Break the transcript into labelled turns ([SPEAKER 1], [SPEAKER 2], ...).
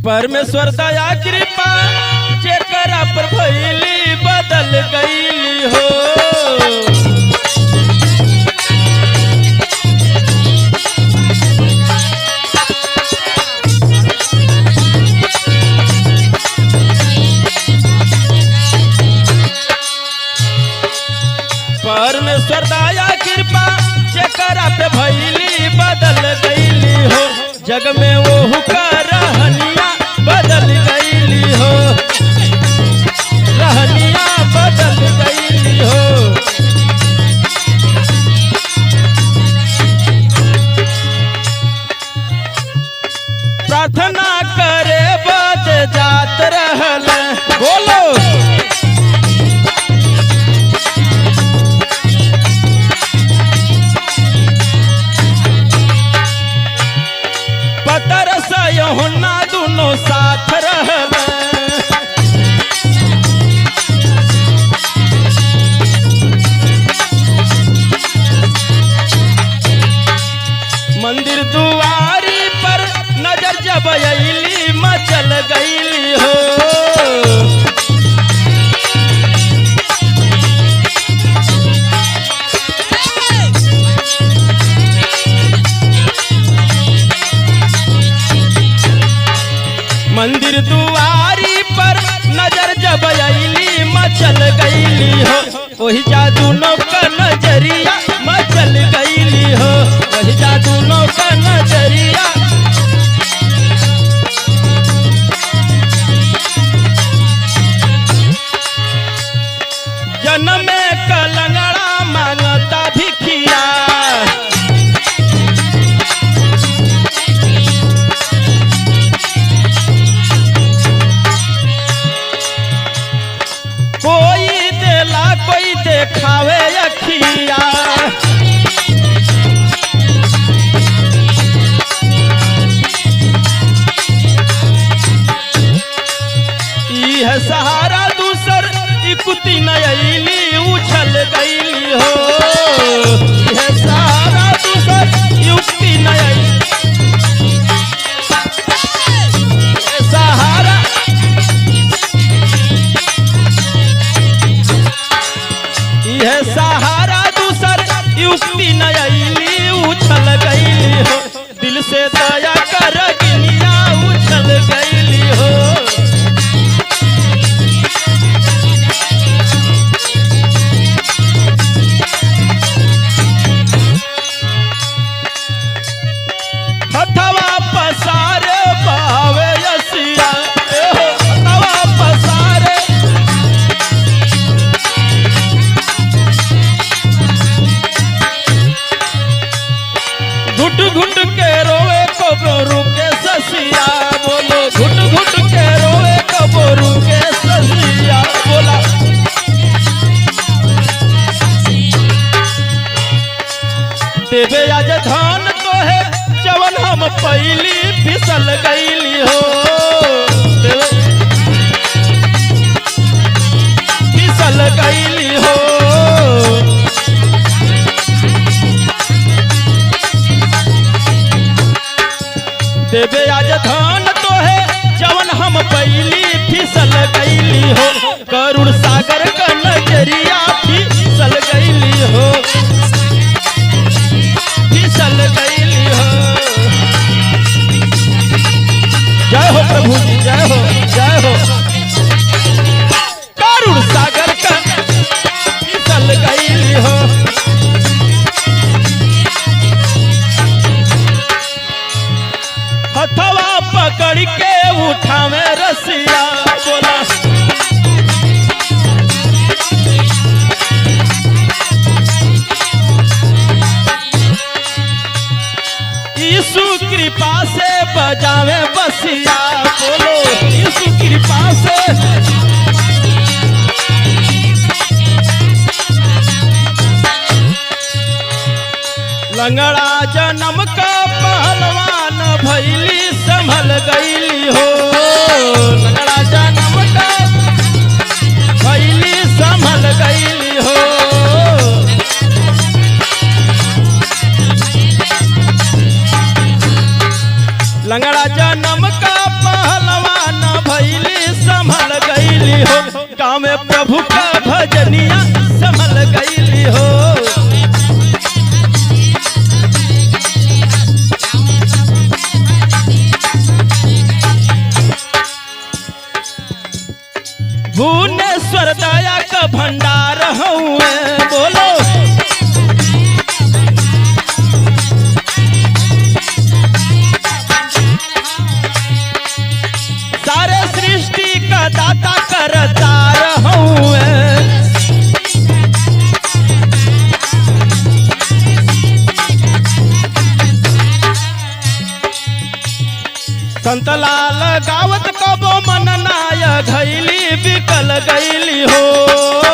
[SPEAKER 1] परमेश्वर दया कृपा जेकरा पर भइली बदल गईली हो। परमेश्वर दया कृपा जेकरा पे भइली बदल गईली हो। जग में वो का रहनिया बदल गईली हो, रहनिया बदल गईली हो। प्रार्थना करे बद जात रहल, बोलो पतरस यूहन्ना दोनों साथ रहल। मंदिर दुआरी पर नजर जब अइली मचल गईली हो। मंदिर दुआरी पर नजर जब अइली मचल गईली हो। वही जादू का नजरिया मचल गईली हो, वही जादू का नजरिया। जन्म में कलंगड़ा मांगता भिखिया, कोई देला कोई देखावे अखिया। यह सहारा दूसर इकुती नयली उछल गईली हो। यह सहारा दूसर युक्ति नयली सहारा यह सहारा दूसर युक्ति नयली उछल गईली हो। दिल से दया कर गिनिया उछल गईली हो। हथवा पसारे पावे यसिया, हथवा पसारे घुट घुट के रोवे कबरू के ससिया, बोलो घुट घुट के रोवे कबरू के ससिया। बोला देवे आज धान तो है जवन हम पहली फिसल गईली हो। फिसल गईली हो। देवे आज धान तो है जवन हम पहली फिसल गईली हो। करुण सागर का नजरिया फिसल गईली हो, फिसल गईली हो। जय हो प्रभु जी, जय हो, जय हो। करुण सागर का फिसल गईली हो। हथवा पकड़ के उठावे रसिया, बोला यीशु कृपा से बजावे बसिया, बोलो यीशु कृपा से। लंगड़ा जन्म का पहलवान भैली संभल गईली हो। लंगड़ा जन्म का भैली संभल गईली हो। लंगड़ा जन्म का पहलवान संतलाल गावत कबो मन नाय घैली बिकल गईली हो।